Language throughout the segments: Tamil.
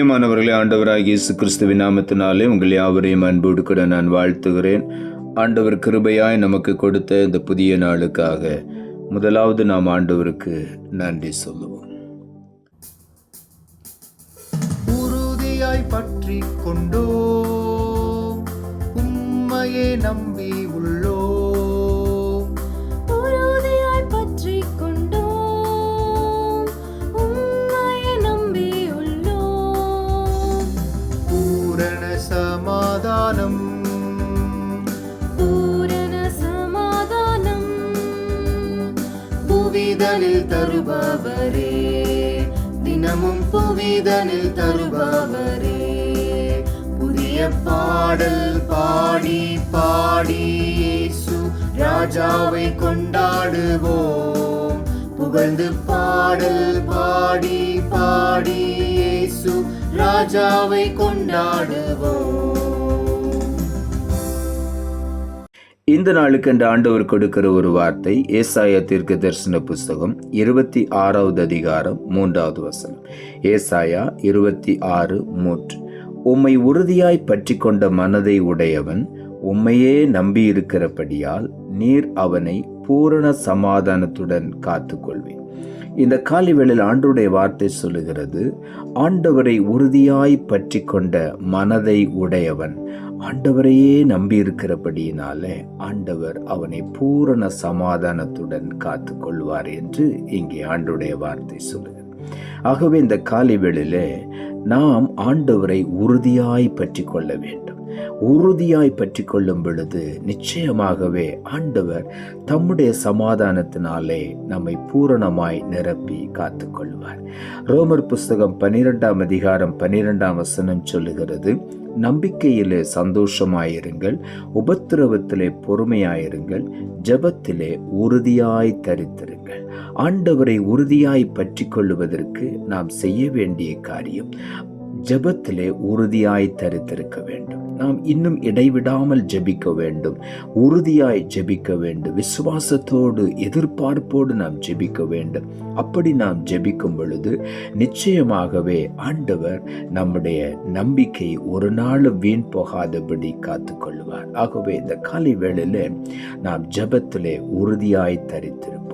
பிரியமானவர்களே, ஆண்டவராகிய இயேசு கிறிஸ்துவின் நாமத்தினாலே உங்கள் யாவரையும் அன்போடு கூட நான் வாழ்த்துகிறேன். ஆண்டவர் கிருபையாய் நமக்கு கொடுத்த இந்த புதிய நாளுக்காக முதலாவது நாம் ஆண்டவருக்கு நன்றி சொல்லுவோம். உறுதியாய் பற்றி கொண்டோ உம்மையே நம்பி உள்ளோ, உறுதியாய் பற்றி கொண்டோ உம்மையே நம்பி உள்ளோ. பூரண சமாதானம் பூரண சமாதானம் புவிதனில் தருபவரே, தினமும் புவிதனில் தருபவரே. புதிய பாடல் பாடி பாடி இயேசு ராஜாவை கொண்டாடுவோம். புகழ்ந்து பாடல் பாடி பாடி இயேசு ராஜாவை கொண்டாடுவோம். இந்த நாளுக்கு என்று ஆண்டவர் கொடுக்கிற ஒரு வார்த்தை ஏசாயா தீர்க்க தரிசன புஸ்தகம் 26வது அதிகாரம் 3வது வசனம். ஏசாயா 26:3. உம்மை உறுதியாய் பற்றி கொண்ட மனதை உடையவன் உம்மையே நம்பியிருக்கிறபடியால் நீர் அவனை பூரண சமாதானத்துடன் காத்துக்கொள்வேன். இந்த காலைவேளையில் ஆண்டவருடைய வார்த்தை சொல்லுகிறது, ஆண்டவரை உறுதியாய் பற்றி கொண்ட மனதை உடையவன் ஆண்டவரையே நம்பி இருக்கிறபடியினாலே ஆண்டவர் அவனை பூரண சமாதானத்துடன் காத்து கொள்வார் என்று இங்கே ஆண்டவருடைய வார்த்தை சொல்லுகிறது. ஆகவே இந்த காலைவேளையிலே நாம் ஆண்டவரை உறுதியாய் பற்றி கொள்ள வேண்டும். உறுதியாய் பற்றி கொள்ளும் பொழுது நிச்சயமாகவே ஆண்டவர் தம்முடைய சமாதானத்தினாலே நம்மை பூரணமாய் நிரப்பி காத்து கொள்வார். ரோமர் புஸ்தகம் 12ஆம் அதிகாரம் 12ஆம் வசனம் சொல்லுகிறது, நம்பிக்கையிலே சந்தோஷமாயிருங்கள், உபத்திரவத்திலே பொறுமையாயிருங்கள், ஜெபத்திலே உறுதியாய் தரித்திருங்கள். ஆண்டவரை உறுதியாய் பற்றி கொள்ளுவதற்கு நாம் செய்ய வேண்டிய காரியம் ஜெபத்திலே உறுதியாய் தரித்திருக்க வேண்டும். நாம் இன்னும் இடைவிடாமல் ஜெபிக்க வேண்டும், உறுதியாய் ஜெபிக்க வேண்டும், விசுவாசத்தோடு எதிர்பார்ப்போடு நாம் ஜெபிக்க வேண்டும். அப்படி நாம் ஜெபிக்கும் பொழுது நிச்சயமாகவே ஆண்டவர் நம்முடைய நம்பிக்கை ஒரு நாளும் வீண் போகாதபடி காத்து கொள்வார். ஆகவே இந்த காலை வேளையில நாம் ஜெபத்திலே உறுதியாய் தரித்திருப்போம்.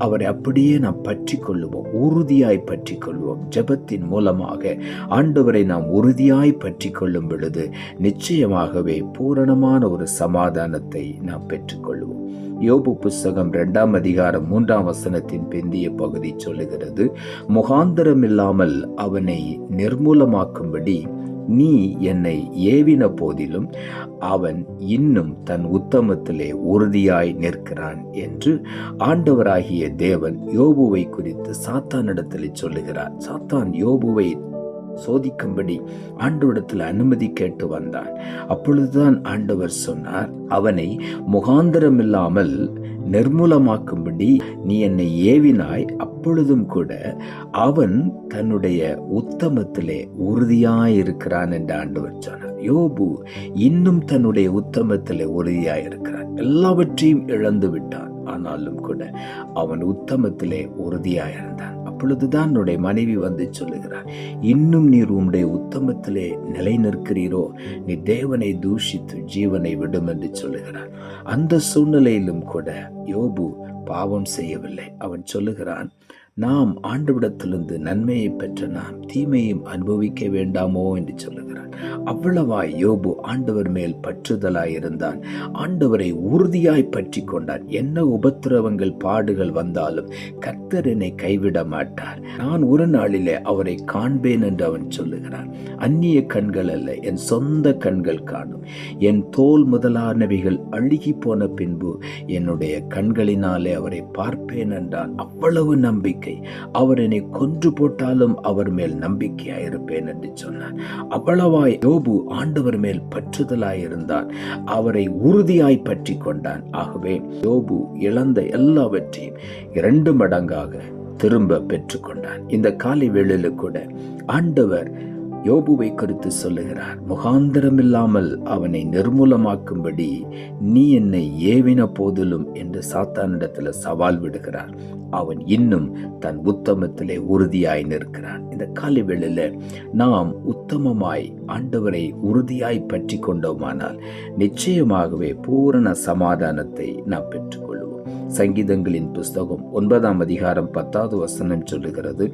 அவரை அப்படியே நாம் பற்றி கொள்ளுவோம், உறுதியாய் பற்றி கொள்வோம். ஜெபத்தின் மூலமாக ஆண்டவரை நாம் உறுதியாய் பற்றி கொள்ளும் பொழுது நிச்சயமாகவே பூரணமான ஒரு சமாதானத்தை நாம் பெற்றுக்கொள்வோம். யோபு புஸ்தகம் 2ஆம் அதிகாரம் 3ஆம் வசனத்தின் பிந்திய பகுதி சொல்லுகிறது, முகாந்தரம் இல்லாமல் அவனை நிர்மூலமாக்கும்படி நீ என்னை ஏவின போதிலும் அவன் இன்னும் தன் உத்தமத்திலே உறுதியாய் நிற்கிறான் என்று ஆண்டவராகிய தேவன் யோபுவை குறித்து சாத்தானிடத்திலே சொல்லுகிறார். சாத்தான் யோபுவை சோதிக்கும்படி ஆண்டவரிடத்தில் அனுமதி கேட்டு வந்தான். அப்பொழுதுதான் ஆண்டவர் சொன்னார், அவனை முகாந்தரம் இல்லாமல் நிர்மூலமாக்கும்படி நீ என்னை ஏவினாய், அப்பொழுதும் கூட அவன் தன்னுடைய உத்தமத்திலே உறுதியாயிருக்கிறான் என்று ஆண்டவர் சொன்னார். யோபு இன்னும் தன்னுடைய உத்தமத்திலே உறுதியாயிருக்கிறான். எல்லாவற்றையும் இழந்து விட்டான், ஆனாலும் கூட அவன் உத்தமத்திலே உறுதியாயிருந்தான். அப்பொழுதுதான் என்னுடைய மனைவி வந்து சொல்லுகிறார், இன்னும் நீர் உன்னுடைய உத்தமத்திலே நிலை நிற்கிறீரோ, நீ தேவனை தூஷித்து ஜீவனை விடும் என்று சொல்லுகிறார். அந்த சூழ்நிலையிலும் கூட யோபு பாவம் செய்யவில்லை. அவன் சொல்லுகிறான், நாம் ஆண்டவரிடத்திலிருந்து நன்மையை பெற்ற நாம் தீமையும் அனுபவிக்க வேண்டாமோ என்று சொல்லுகிறான். அவ்வளவாய் யோபு ஆண்டவர் மேல் பற்றுதலாயிருந்தான். ஆண்டவரை உறுதியாய் பற்றி கொண்டான். என்ன உபத்திரவங்கள் பாடுகள் வந்தாலும் கர்த்தர் என்னை கைவிட மாட்டார், நான் ஒரு நாளிலே அவரை காண்பேன் என்று அவன் சொல்லுகிறான். அந்நிய கண்கள் அல்ல, என் சொந்த கண்கள் காணும். என் தோல் முதலானவைகள் அழுகி போன பின்பு என்னுடைய கண்களினாலே அவரை பார்ப்பேன் என்றான். அவ்வளவு நம்பிக்கை. அவர் என்னை கொன்று போட்டாலும் அவர் மேல் நம்பிக்கையாயிருப்பேன் என்று சொன்னார். அவ்வளவாய் யோபு ஆண்டவர் மேல் பற்றுதலாயிருந்தான், அவரை உறுதியாய் பற்றி கொண்டான். ஆகவே யோபு இழந்த எல்லாவற்றையும் 2 மடங்காக திரும்ப பெற்றுக்கொண்டான். இந்த காலை வேளையில கூட ஆண்டவர் யோபுவை குறித்து சொல்லுகிறார். முகாந்திரமில்லாமல் அவனை நிர்மூலமாக்கும்படி நீ என்னை ஏவின போதிலும் என்று சாத்தானிடத்தில் சவால் விடுகிறார். அவன் இன்னும் தன் உத்தமத்திலே உறுதியாய் நிற்கிறான். இந்த காலை வேளையில நாம் உத்தமமாய் ஆண்டவரை உறுதியாய் பற்றி கொண்டோமானால் நிச்சயமாகவே பூரண சமாதானத்தை நாம் பெற்றுக்கொள்வோம். சங்கீதங்களின் புஸ்தகம் 9ஆம் அதிகாரம் 10வது வசனம் சொல்லுகிறது,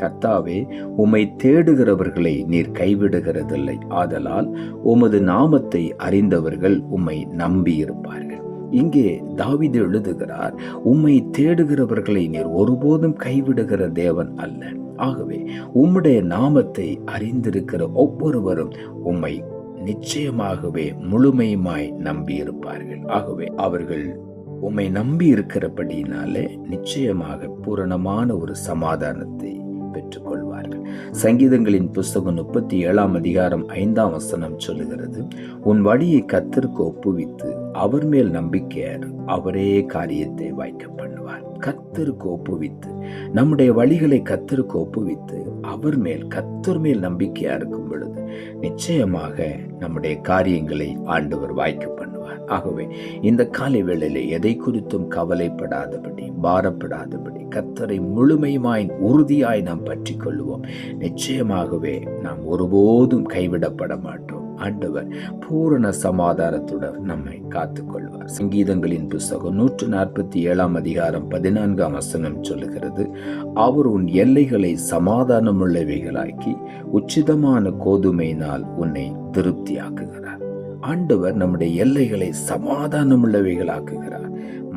கர்த்தாவே, உம்மை தேடுகிறவர்களை நீர் கைவிடுகிறதில்லை. ஆதலால் உமது நாமத்தை அறிந்தவர்கள் உம்மை நம்பியிருப்பார்கள். இங்கே தாவீது எழுதுகிறார், உம்மை தேடுகிறவர்களை நீர் ஒருபோதும் கைவிடுகிற தேவன் அல்ல. ஆகவே உம்முடைய நாமத்தை அறிந்திருக்கிற ஒவ்வொருவரும் உம்மை நிச்சயமாகவே முழுமையுமாய் நம்பியிருப்பார்கள். ஆகவே அவர்கள் உம்மை நம்பி இருக்கிறபடியினாலே நிச்சயமாக பூரணமான ஒரு சமாதானத்தை பெற்றுக்கொள்வார்கள். சங்கீதங்களின் புஸ்தகம் 37ஆம் அதிகாரம் 5ஆம் வசனம் சொல்லுகிறது, உன் வழியை கர்த்தருக்கு ஒப்புவித்து அவர் மேல் நம்பிக்கையார், அவரே காரியத்தை வாய்க்க பண்ணுவார். கர்த்தருக்கு ஒப்புவித்து, நம்முடைய வழிகளை கர்த்தருக்கு ஒப்புவித்து கர்த்தர் மேல் நம்பிக்கையா இருக்கும் பொழுது நிச்சயமாக நம்முடைய காரியங்களை ஆண்டவர் வாய்க்க பண்ணுவார். ஆகவே இந்த காலை வேளையிலே எதை குறித்தும் கவலைப்படாதபடி, பாரப்படாதபடி கர்த்தரை முழுமையுமாய் உறுதியாய் நாம் பற்றி கொள்வோம். நிச்சயமாகவே நாம் ஒருபோதும் கைவிடப்பட மாட்டோம். ஆண்டவர் பூரண சமாதானத்துடன் நம்மை காத்துக் கொள்வார். சங்கீதங்களின் புஸ்தகம் 147ஆம் அதிகாரம் 14ஆம் வசனம் சொல்லுகிறது, அவர் உன் எல்லைகளை சமாதானமுள்ளவைகளாக்கி உச்சிதமான கோதுமையினால் உன்னை திருப்தியாக்குகிறார். ஆண்டவர் நம்முடைய எல்லைகளை சமாதானமுள்ளவைகளாக்குகிறார்.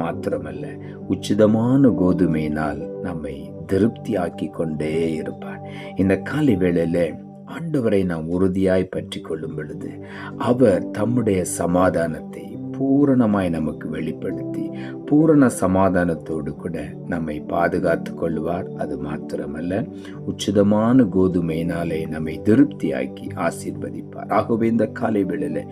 மாத்திரமல்ல, உச்சிதமான கோதுமையினால் நம்மை திருப்தியாக்கி கொண்டே இருப்பார். இந்த காலை வேளையில ஆண்டவரை நாம் உறுதியாய் பற்றி கொள்ளும் பொழுது அவர் தம்முடைய சமாதானத்தை பூரணமாய் நமக்கு வெளிப்படுத்தி பூரண சமாதானத்தோடு கூட நம்மை பாதுகாத்து கொள்வார். அது மாத்திரமல்ல, உச்சிதமான கோதுமையினாலே நம்மை திருப்தியாக்கி ஆசீர்வதிப்பார். ஆகவே இந்த காலை வேளையில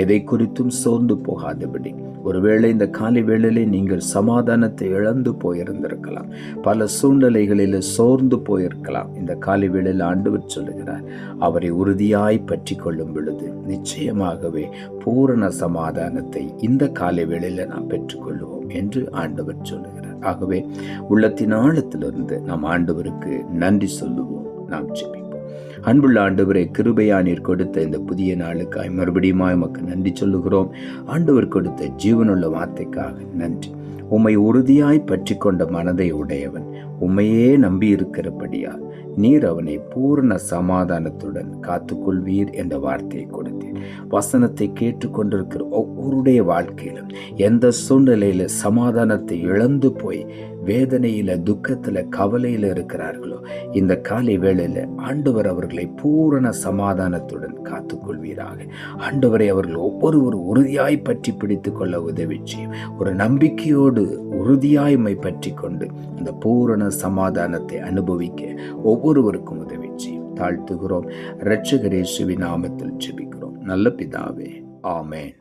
எதை குறித்தும் சோர்ந்து போகாதபடி, ஒருவேளை இந்த காலை வேளையிலே நீங்கள் சமாதானத்தை இழந்து போயிருந்திருக்கலாம், பல சூழ்நிலைகளில் சோர்ந்து போயிருக்கலாம். இந்த காலை வேளையில் ஆண்டவர் சொல்லுகிறார், அவரை உறுதியாய் பற்றி கொள்ளும் பொழுது நிச்சயமாகவே பூரண சமாதானத்தை இந்த காலை வேளையில நாம் பெற்றுக்கொள்வோம் என்று ஆண்டவர் சொல்லுகிறார். ஆகவே உள்ளத்தின் ஆழத்திலிருந்து நாம் ஆண்டவருக்கு நன்றி சொல்லுவோம். நாம் ஜெபிப்போம். அன்புள்ள ஆண்டவரை, கிருபையா நீர் கொடுத்த இந்த புதிய நாளுக்காய் மறுபடியும் உமக்கு நன்றி சொல்லுகிறோம். ஆண்டவர் கொடுத்த ஜீவனுள்ள வார்த்தைக்காக நன்றி. உம்மை உறுதியாய் பற்றி கொண்ட மனதை உடையவன் உம்மையே நம்பி இருக்கிறபடியால் நீர் அவனை பூரண சமாதானத்துடன் காத்துக்கொள்வீர் என்ற வார்த்தையை கொடுத்தீர். வசனத்தை கேட்டுக்கொண்டிருக்கிற ஒவ்வொருடைய வாழ்க்கையிலும் எந்த சூழ்நிலையில சமாதானத்தை இழந்து போய் வேதனையில, துக்கத்துல, கவலையில இருக்கிறார்களோ, இந்த காலை வேளையில ஆண்டவர் அவர்களை பூரண சமாதானத்துடன் காத்துக்கொள்வீராக. ஆண்டவரை அவர்கள் ஒவ்வொருவரும் உறுதியாய் பற்றி பிடித்து கொள்ள உதவி செய்யும். ஒரு நம்பிக்கையோடு உறுதியாய்மை பற்றி கொண்டு அந்த பூரண சமாதானத்தை அனுபவிக்க ஒவ்வொருவருக்கும் உதவி செய்யும். தாழ்த்துகிறோம். இரட்சகர் இயேசுவின் நாமத்தில் ஜெபிக்கிறோம் நல்ல பிதாவே, ஆமென்.